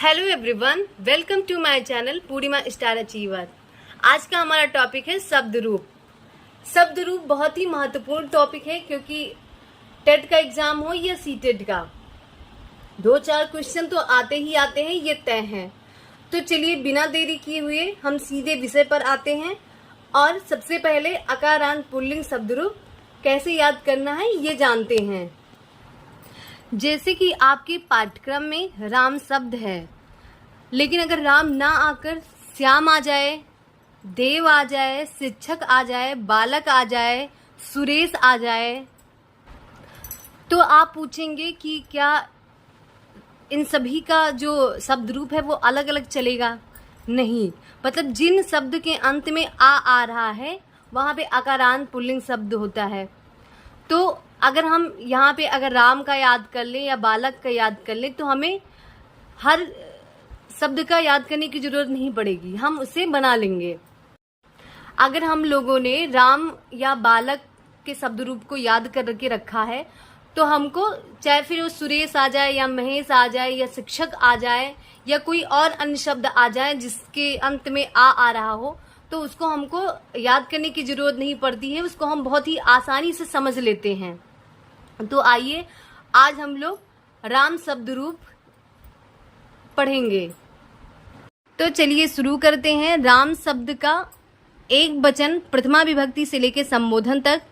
Hello everyone, welcome to my channel Purnima star achiever. आज का हमारा टॉपिक है शब्द रूप। शब्द रूप बहुत ही महत्वपूर्ण टॉपिक है क्योंकि टेट का एग्जाम हो या सीटेट का, 2-4 क्वेश्चन तो आते ही आते हैं, ये तय हैं। तो चलिए बिना देरी किए हुए हम सीधे विषय पर आते हैं और सबसे पहले अकारांत पुल्लिंग शब्द रूप कैसे याद करना है ये जानते हैं। जैसे कि आपके पाठ्यक्रम में राम शब्द है, लेकिन अगर राम ना आकर श्याम आ जाए, देव आ जाए, शिक्षक आ जाए, बालक आ जाए, सुरेश आ जाए, तो आप पूछेंगे कि क्या इन सभी का जो शब्द रूप है वो अलग अलग चलेगा? नहीं, मतलब जिन शब्द के अंत में आ रहा है वहाँ पे अकारांत पुल्लिंग शब्द होता है। तो अगर हम यहाँ पे अगर राम का याद कर लें या बालक का याद कर लें तो हमें हर शब्द का याद करने की जरूरत नहीं पड़ेगी, हम उसे बना लेंगे। अगर हम लोगों ने राम या बालक के शब्द रूप को याद करके रखा है तो हमको चाहे फिर वो सुरेश आ जाए या महेश आ जाए या शिक्षक आ जाए या कोई और अन्य शब्द आ जाए जिसके अंत में आ रहा हो, तो उसको हमको याद करने की जरूरत नहीं पड़ती है, उसको हम बहुत ही आसानी से समझ लेते हैं। तो आइए आज हम लोग राम शब्द रूप पढ़ेंगे। तो चलिए शुरू करते हैं। राम शब्द का एक वचन प्रथमा विभक्ति से लेकर संबोधन तक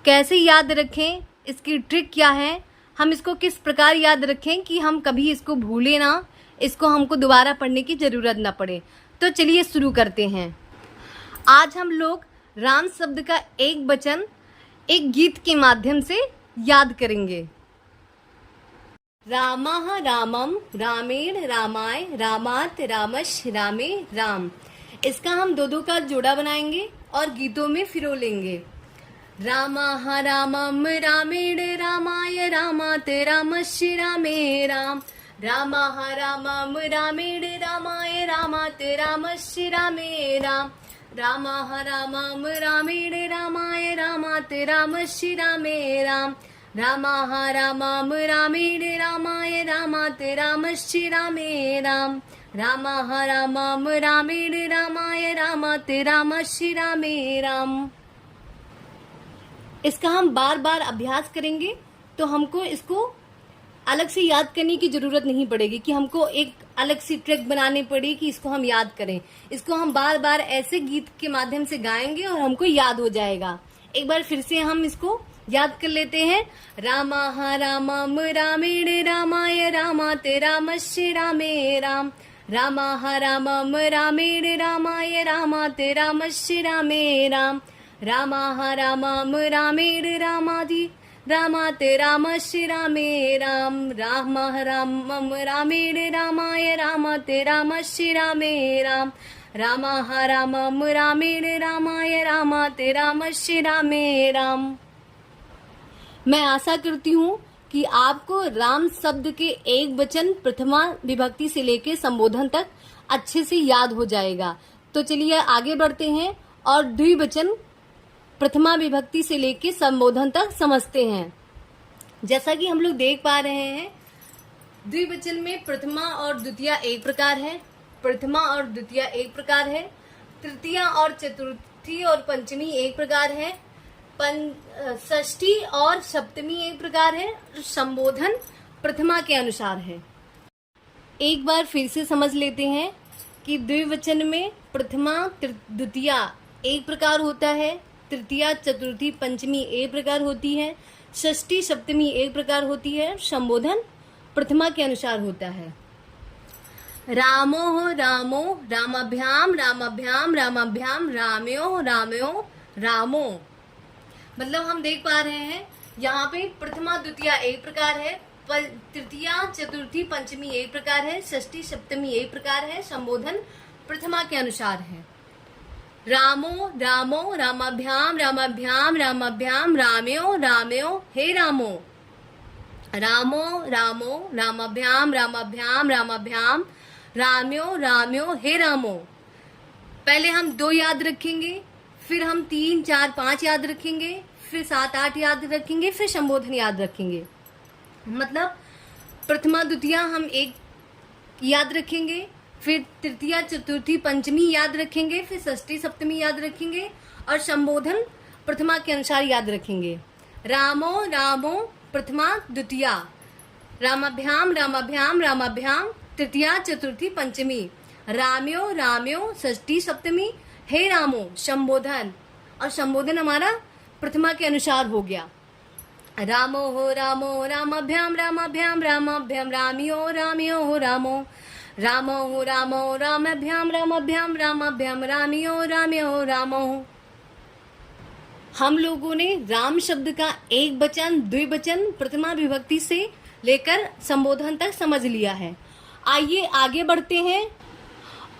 कैसे याद रखें, इसकी ट्रिक क्या है, हम इसको किस प्रकार याद रखें कि हम कभी इसको भूलें ना, इसको हमको दोबारा पढ़ने की जरूरत ना पड़े। तो चलिए शुरू करते हैं। आज हम लोग राम शब्द का एक वचन एक गीत के माध्यम से याद करेंगे। रामः रामम रामेण रामाय रामात रामश रामे राम। इसका हम दो का जोड़ा बनाएंगे और गीतों में फिरो लेंगे। रामः रामम रामेण रामाय रामात रामश रामे राम। रामः रामम रामेण रामाय रामात रामश रामे राम। रामः रामम रामेण रामाय रामात रामश रामे राम। रामः रामम रामेण रामाय रामात रामश रामे राम। रामः रामम रामेण रामाय रामात रामश रामे राम। इसका हम बार बार अभ्यास करेंगे तो हमको इसको अलग से याद करने की जरूरत नहीं पड़ेगी कि हमको एक अलग सी ट्रिक बनानी पड़े कि इसको हम याद करें। इसको हम बार बार ऐसे गीत के माध्यम से गाएंगे और हमको याद हो जाएगा। एक बार फिर से हम इसको याद कर लेते हैं। रामः रामम रामेण रामाय रामात रामश रामे राम। रामः रामम रामेण रामाय रामात रामश रामे राम। रामः रामम रामेण रामादि रामात रामश रामे राम। रामः रामम रामेण रामाय रामात रामश रामे राम। रामः रामम रामेण रामाय रामात रामश रामे राम। मैं आशा करती हूँ कि आपको राम शब्द के एक वचन प्रथमा विभक्ति से लेकर संबोधन तक अच्छे से याद हो जाएगा। तो चलिए आगे बढ़ते हैं और द्विवचन प्रथमा विभक्ति से लेकर संबोधन तक समझते हैं। जैसा कि हम लोग देख पा रहे हैं, द्विवचन में प्रथमा और द्वितीया एक प्रकार है, प्रथमा और द्वितीया एक प्रकार है, तृतीया और चतुर्थी और पंचमी एक प्रकार है, षष्ठी और सप्तमी एक प्रकार है, संबोधन प्रथमा के अनुसार है। एक बार फिर से समझ लेते हैं कि द्विवचन में प्रथमा द्वितीया एक प्रकार होता है, तृतीया चतुर्थी पंचमी एक प्रकार होती है, षष्ठी सप्तमी एक प्रकार होती है, संबोधन प्रथमा के अनुसार होता है। रामो रामो रामाभ्याम रामाभ्याम रामाभ्याम राम्यो राम्यो रामो। मतलब हम देख पा रहे हैं यहाँ पे प्रथमा द्वितीया एक प्रकार है, तृतीया चतुर्थी पंचमी एक प्रकार है, षष्ठी सप्तमी एक प्रकार है, संबोधन प्रथमा के अनुसार है। रामो रामो रामाभ्याम रामाभ्याम रामाभ्याम राम्यो राम्यो हे रामो। रामो रामो रामाभ्याम रामाभ्याम रामाभ्याम राम्यो राम्यो हे रामो। पहले हम 2 याद रखेंगे, फिर हम 3, 4, 5 याद रखेंगे, फिर 7, 8 याद रखेंगे, फिर संबोधन याद रखेंगे। मतलब प्रथमा द्वितीया हम एक याद रखेंगे, फिर तृतीया चतुर्थी पंचमी याद रखेंगे, फिर षष्ठी सप्तमी याद रखेंगे और संबोधन प्रथमा के अनुसार याद रखेंगे। रामो रामो प्रथमा द्वितीया, रामाभ्याम रामाभ्याम रामाभ्याम तृतीया चतुर्थी पंचमी, राम्यो राम्यो षष्ठी सप्तमी, हे रामो संबोधन, और संबोधन हमारा प्रथमा के अनुसार हो गया। रामो रामाभ्याम रामाभ्याम रामाभ्याम राम्यो राम्यो रामो, रामो रामाभ्याम रामाभ्याम रामाभ्याम राम्यो राम्यो रामो। हम लोगों ने राम शब्द का एक वचन, द्विवचन, प्रथमा विभक्ति से लेकर संबोधन तक समझ लिया है। आइए आगे बढ़ते हैं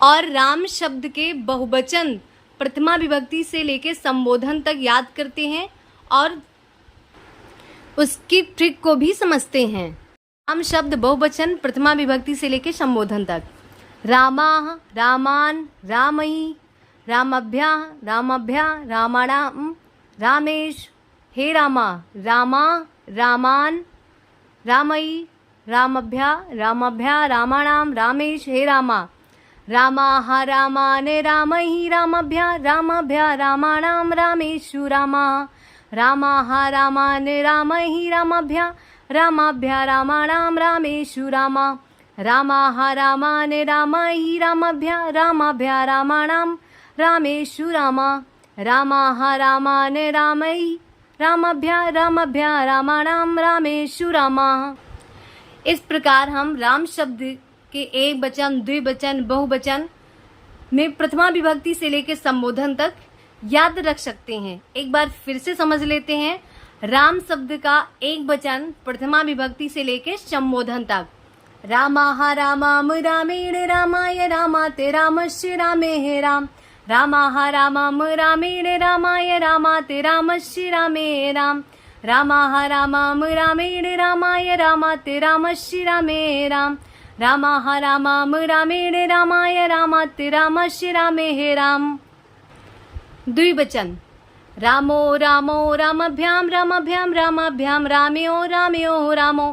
और राम शब्द के बहुवचन प्रथमा विभक्ति से लेकर संबोधन तक याद करते हैं और उसकी ट्रिक को भी समझते हैं। राम शब्द बहुवचन प्रथमा विभक्ति से लेकर संबोधन तक। रामाः रामान रामई, रामभ्या रामभ्या रामाणाम रामेश, हे रामा रामा रामान रामई, रामभ्या रामभ्या रामाणाम रामेश, हे रामा। रामाः रामान रामई रामभ्या रामभ्या रामाणाम रामेषु रामा, रामाः रामान रामई रामभ्या रामभ्या रामाणाम रामेषु रामा, रामाः रामान रामई रामभ्या रामभ्या रामाणाम रामेषु रामा, रामाः रामान रामई रामभ्या रामभ्या रामाणाम रामेषु रामा। इस प्रकार हम राम शब्द के एक वचन, द्विवचन, बहुवचन में प्रथमा विभक्ति से लेकर संबोधन तक याद रख सकते हैं। एक बार फिर से समझ लेते हैं। राम शब्द का एक वचन प्रथमा विभक्ति से लेकर संबोधन तक। रामाः रामाम रामेण रामाय रामाते रामस्य रामे हे राम, रामाः रामाम रामेण रामाय रामाते रामस्य रामे राम, रामाः रामाम रामेण रामाय रामाते रामस्य रामे राम, रामाः रामाम रामेण रामाय रामाते रामस्य रामे हे राम। द्विवचन। रामो रामो रामभ्याम रामभ्याम रामाभ्याम राम्यो राम्यो रामो,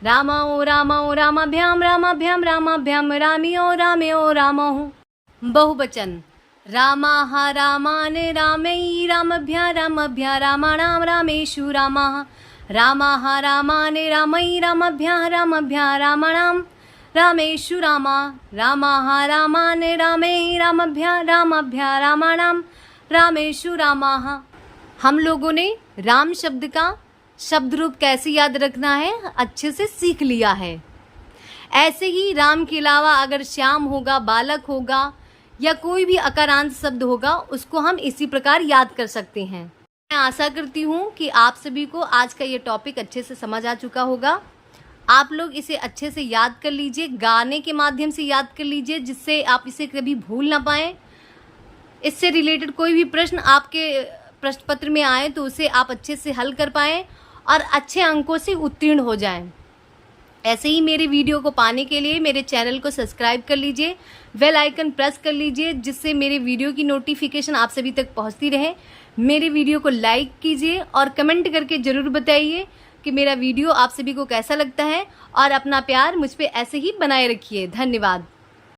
रामो रामो रामभ्याम रामभ्याम रामाभ्याम राम्यो राम्यो रामो। बहुवचन। रामाः रामान रामै रामभ्या रामभ्या रामाणाम रामेषु रामाः, रामाः रामान रामै रामभ्या रामभ्या रामाणाम रामेषु रामा, रामाः रामान रामै रामभ्या रामभ्या रामाणाम रामेषु रामाः। हम लोगों ने राम शब्द का शब्द रूप कैसे याद रखना है अच्छे से सीख लिया है। ऐसे ही राम के अलावा अगर श्याम होगा, बालक होगा या कोई भी अकारांत शब्द होगा उसको हम इसी प्रकार याद कर सकते हैं। मैं आशा करती हूँ कि आप सभी को आज का ये टॉपिक अच्छे से समझ आ चुका होगा। आप लोग इसे अच्छे से याद कर लीजिए, गाने के माध्यम से याद कर लीजिए जिससे आप इसे कभी भूल ना पाएं। इससे रिलेटेड कोई भी प्रश्न आपके प्रश्न पत्र में आए तो उसे आप अच्छे से हल कर पाएं और अच्छे अंकों से उत्तीर्ण हो जाएं। ऐसे ही मेरे वीडियो को पाने के लिए मेरे चैनल को सब्सक्राइब कर लीजिए, बेल आइकन प्रेस कर लीजिए जिससे मेरे वीडियो की नोटिफिकेशन आप सभी तक पहुंचती रहे। मेरे वीडियो को लाइक कीजिए और कमेंट करके ज़रूर बताइए कि मेरा वीडियो आप सभी को कैसा लगता है और अपना प्यार मुझ पे ऐसे ही बनाए रखिए। धन्यवाद।